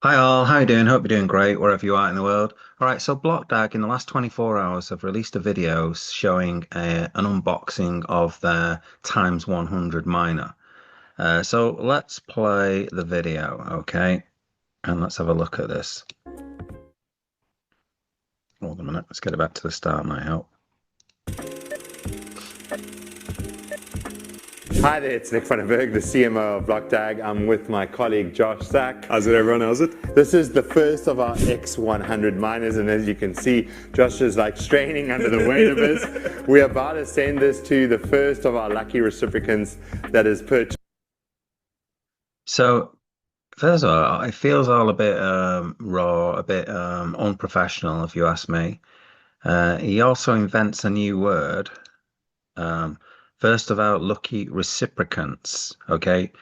Hi all, how you doing? Hope you're doing great wherever you are in the world. All right, so Blockdag in the last 24 hours have released a video showing an unboxing of their times 100 miner. So let's play the video, okay? And let's have a look at this. Hold on a minute, let's get it back to the start, might help. Hi there, it's Nick van den Berg, the CMO of Blockdag. I'm with my colleague Josh Sack. How's it, everyone? How's it? This is the first of our x100 miners, and as you can see, Josh is like straining under the weight of this. We're about to send this to the first of our lucky recipients that is purchased. So first of all, it feels all a bit raw, a bit unprofessional, if you ask me. He also invents a new word. Um, First of all, lucky reciprocants. Okay.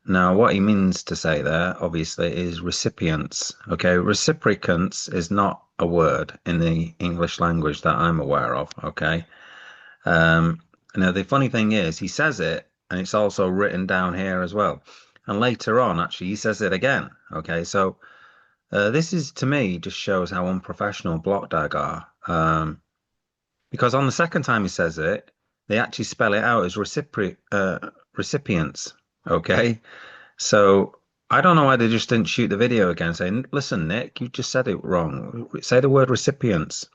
Now, what he means to say there, obviously, is recipients. Okay. Reciprocants is not a word in the English language that I'm aware of. Okay. Um, Now, the funny thing is, he says it, and it's also written down here as well. And later on, actually, he says it again. Okay. So, this is to me just shows how unprofessional Blockdag are. Because on the second time he says it, they actually spell it out as recipients. Okay. So I don't know why they just didn't shoot the video again saying, listen, Nick, you just said it wrong. Say the word recipients.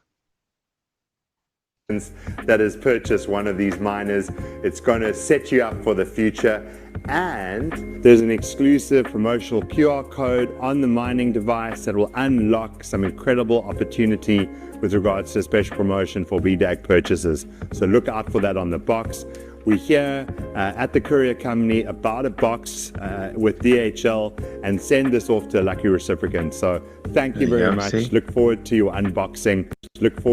That has purchased one of these miners. It's going to set you up for the future, and there's an exclusive promotional QR code on the mining device that will unlock some incredible opportunity with regards to a special promotion for BDAG purchases. So look out for that on the box. We hear at the courier company about a box with DHL and send this off to a lucky recipient. So thank you very much. See? Look forward to your unboxing. Thank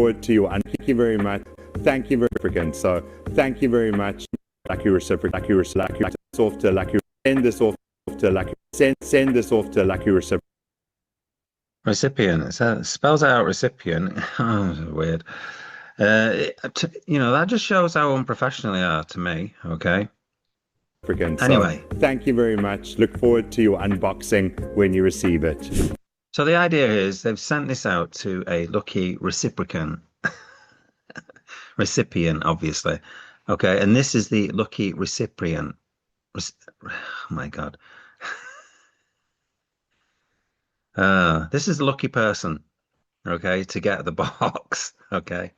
you very much. Thank you very much. So thank you very much. Lucky recipient. Send this off to lucky recipient. Recipient. It spells out recipient. Oh, weird. That just shows how unprofessional they are to me. Okay. Anyway, So thank you very much. Look forward to your unboxing when you receive it. so the idea is they've sent this out to a lucky recipient, obviously. Okay, and this is the lucky recipient. Oh my God. This is the lucky person, okay, to get the box. Okay.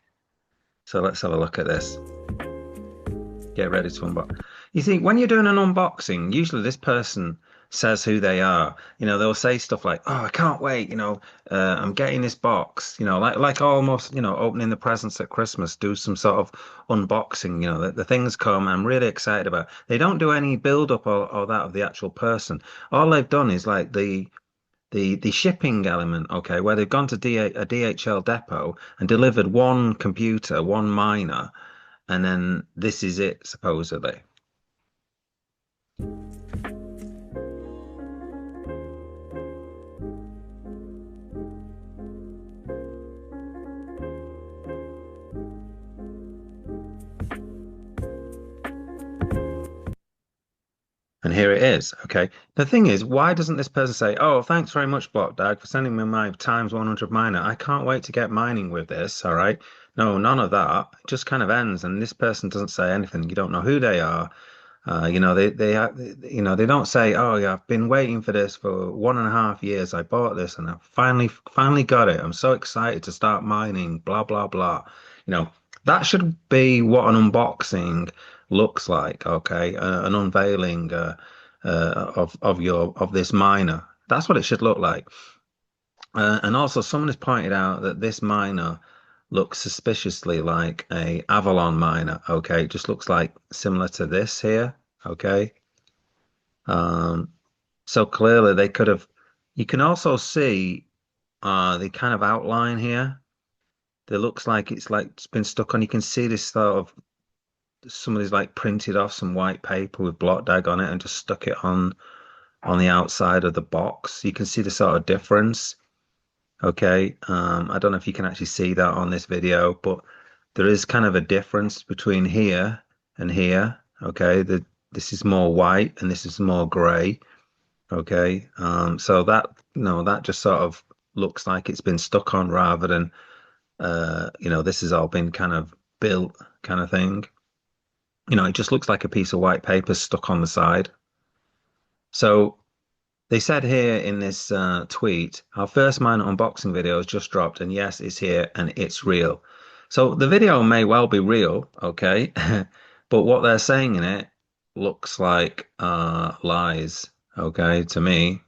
So let's have a look at this. Get ready to unbox. You see, when you're doing an unboxing, usually this person says who they are. They'll say stuff like, "Oh, I can't wait. I'm getting this box." Like almost, opening the presents at Christmas. Do some sort of unboxing. The things come. I'm really excited about. They don't do any build up or that of the actual person. All they've done is like the shipping element, okay, where they've gone to a DHL depot and delivered one computer, one miner, and then this is it, supposedly. And here it is. Okay. The thing is, why doesn't this person say, "Oh, thanks very much, Blockdag, for sending me my times 100 miner. I can't wait to get mining with this." All right. No, none of that. It just kind of ends, and this person doesn't say anything. You don't know who they are. They don't say, "Oh, yeah, I've been waiting for this for 1.5 years. I bought this, and I finally got it. I'm so excited to start mining." Blah blah blah. You know, that should be what an unboxing looks like. Okay, an unveiling of this miner. That's what it should look like. And also, someone has pointed out that this miner looks suspiciously like a Avalon miner. Okay, it just looks like similar to this here. Okay. Um, so clearly they could have. You can also see the kind of outline here. It looks like it's been stuck on. You can see this sort of somebody's like printed off some white paper with Blockdag on it and just stuck it on the outside of the box. You can see the sort of difference. Okay, I don't know if you can actually see that on this video, but there is kind of a difference between here and here. Okay, this is more white and this is more gray. Okay, so that that just sort of looks like it's been stuck on rather than, this has all been kind of built kind of thing. It just looks like a piece of white paper stuck on the side. So they said here in this tweet, our first mine unboxing video has just dropped, and yes, it's here and it's real. So the video may well be real, okay, but what they're saying in it looks like lies, okay, to me.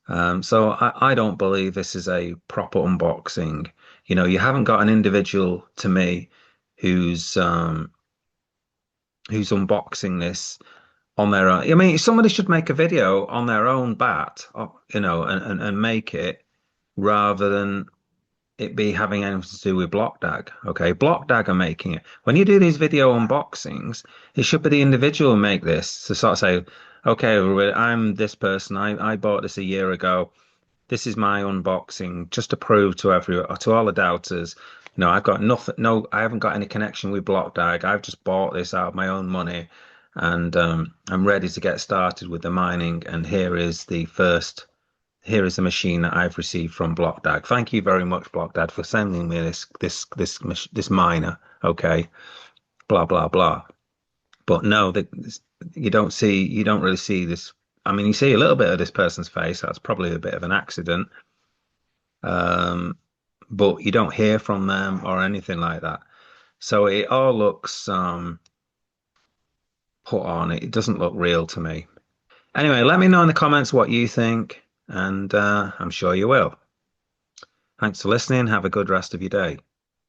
So I don't believe this is a proper unboxing. You haven't got an individual to me who's unboxing this on their own. I mean, somebody should make a video on their own bat, and make it rather than it be having anything to do with Blockdag. Okay, Blockdag are making it. When you do these video unboxings, it should be the individual who make this to sort of say, okay, I'm this person. I bought this a year ago. This is my unboxing, just to prove to all the doubters, I've got nothing. No, I haven't got any connection with Blockdag. I've just bought this out of my own money, and I'm ready to get started with the mining. And here is the machine that I've received from Blockdag. Thank you very much, Blockdag, for sending me this miner. Okay, blah blah blah. But no, you don't really see this. I mean, you see a little bit of this person's face. That's probably a bit of an accident. But you don't hear from them or anything like that. So it all looks put on. It doesn't look real to me. Anyway, let me know in the comments what you think, and I'm sure you will. Thanks for listening. Have a good rest of your day.